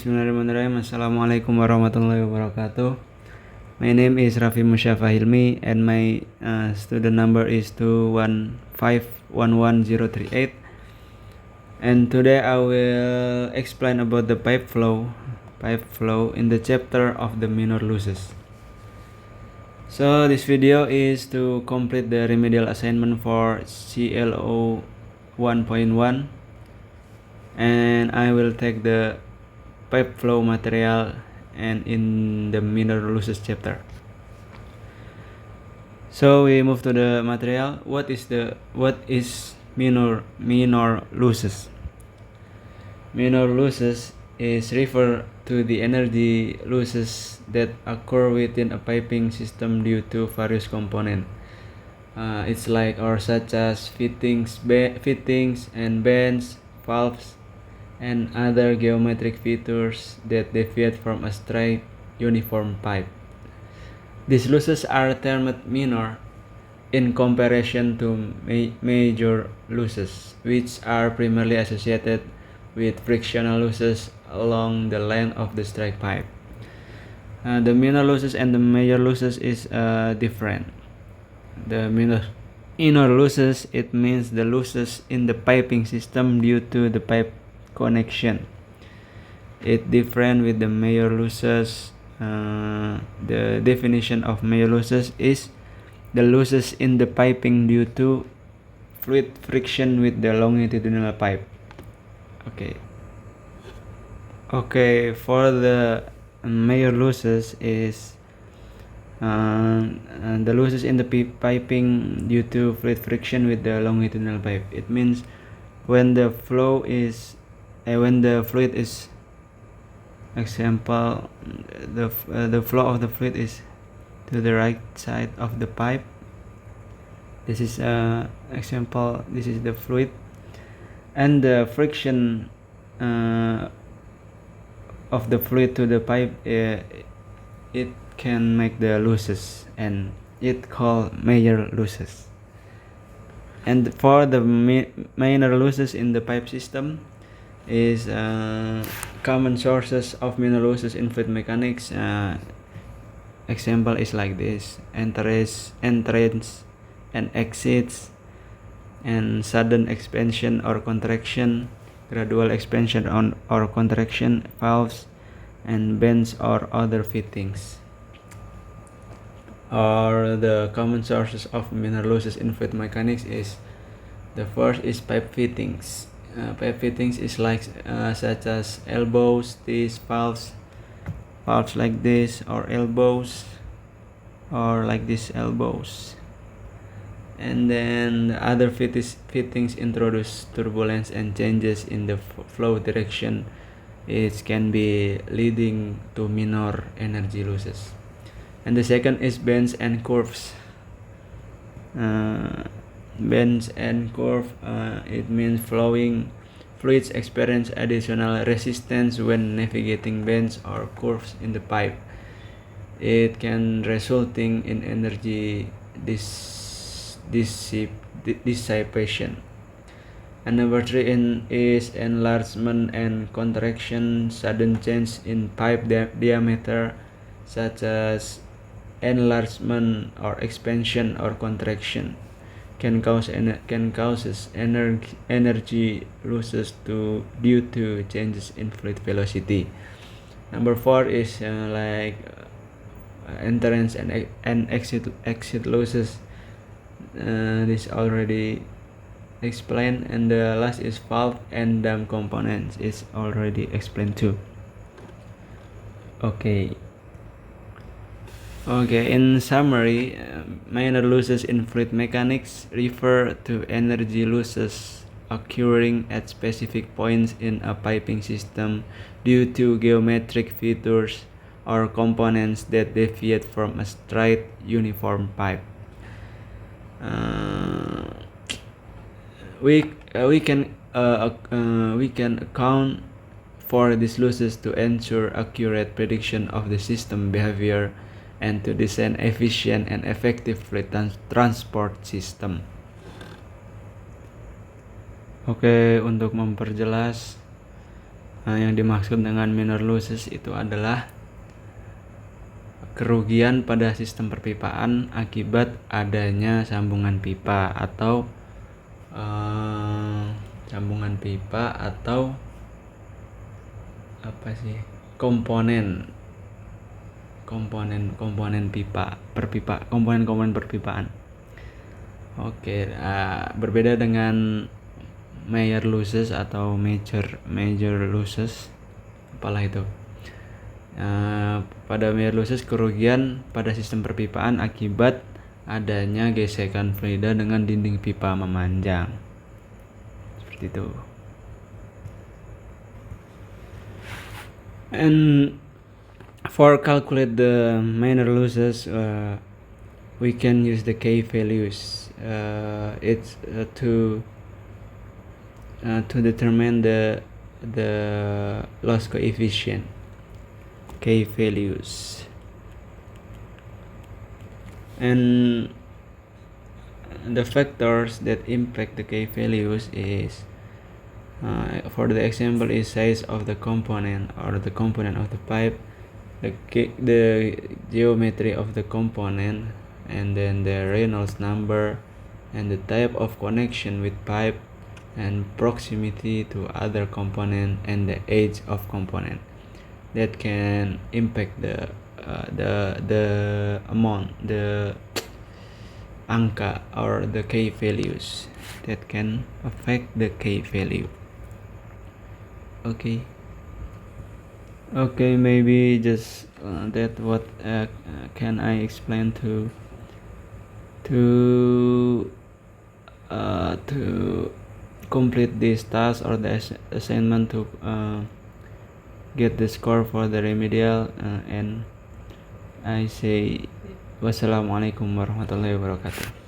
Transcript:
Bismillahirrahmanirrahim. Assalamualaikum warahmatullahi wabarakatuh. My name is Raffi Musyaffa and my student number is 215111038. And today I will explain about the pipe flow in the chapter of the minor losses. So this video is to complete the remedial assignment for CLO 1.1, and I will take the pipe flow material and in the minor losses chapter. So we move to the material. What is minor losses? Minor losses is refer to the energy losses that occur within a piping system due to various components. It's like or such as fittings and bands, valves, and other geometric features that deviate from a straight uniform pipe. These losses are termed minor in comparison to major losses, which are primarily associated with frictional losses along the length of the strike pipe. The minor losses and the major losses is different. The minor losses, it means the losses in the piping system due to the pipe connection. It different with the major losses. The definition of major losses is the losses in the piping due to fluid friction with the longitudinal pipe. Okay, for the major losses is the losses in the piping due to fluid friction with the longitudinal pipe. It means when the fluid is example, the flow of the fluid is to the right side of the pipe. This is example. This is the fluid, and the friction of the fluid to the pipe, it can make the losses, and it called major losses. And for the minor losses in the pipe system is common sources of minor losses in fluid mechanics. Example is like this: entrance and exits, and sudden expansion or contraction, gradual expansion or contraction, valves, and bends or other fittings. Or the common sources of minor losses in fluid mechanics is, the first is pipe fittings. Pipe fittings is like such as elbows, these valves like this, or elbows, or like these elbows. And then the other fittings introduce turbulence and changes in the flow direction. It can be leading to minor energy losses. And the second is bends and curves. Bends and curve, it means fluids experience additional resistance when navigating bends or curves in the pipe. It can resulting in energy dissipation. And number three is enlargement and contraction. Sudden change in pipe diameter, such as enlargement or expansion or contraction, can causes energy losses due to changes in fluid velocity. Number four is entrance and exit losses. This already explained. And the last is valve and dam components, is already explained too. Okay, in summary, minor losses in fluid mechanics refer to energy losses occurring at specific points in a piping system due to geometric features or components that deviate from a straight uniform pipe. We can account for these losses to ensure accurate prediction of the system behavior and to design efficient and effective fluid transport system. Oke, untuk memperjelas Yang dimaksud dengan minor losses itu adalah kerugian pada sistem perpipaan akibat adanya sambungan pipa atau komponen pipa komponen perpipaan. Oke, berbeda dengan major losses atau major losses, apalah itu. Pada major losses, kerugian pada sistem perpipaan akibat adanya gesekan fluida dengan dinding pipa memanjang, seperti itu. And for calculate the minor losses, we can use the K values. It's to determine the loss coefficient, K values. And the factors that impact the K values is, for the example, is size of the component or the component of the pipe, the geometry of the component, and then the Reynolds number, and the type of connection with pipe, and proximity to other component, and the age of component. That can impact the amount, the angka or the K values that can affect the K value. Okay, maybe just that what can I explain to complete this task or the assignment to get the score for the remedial, and I say wassalamualaikum warahmatullahi wabarakatuh.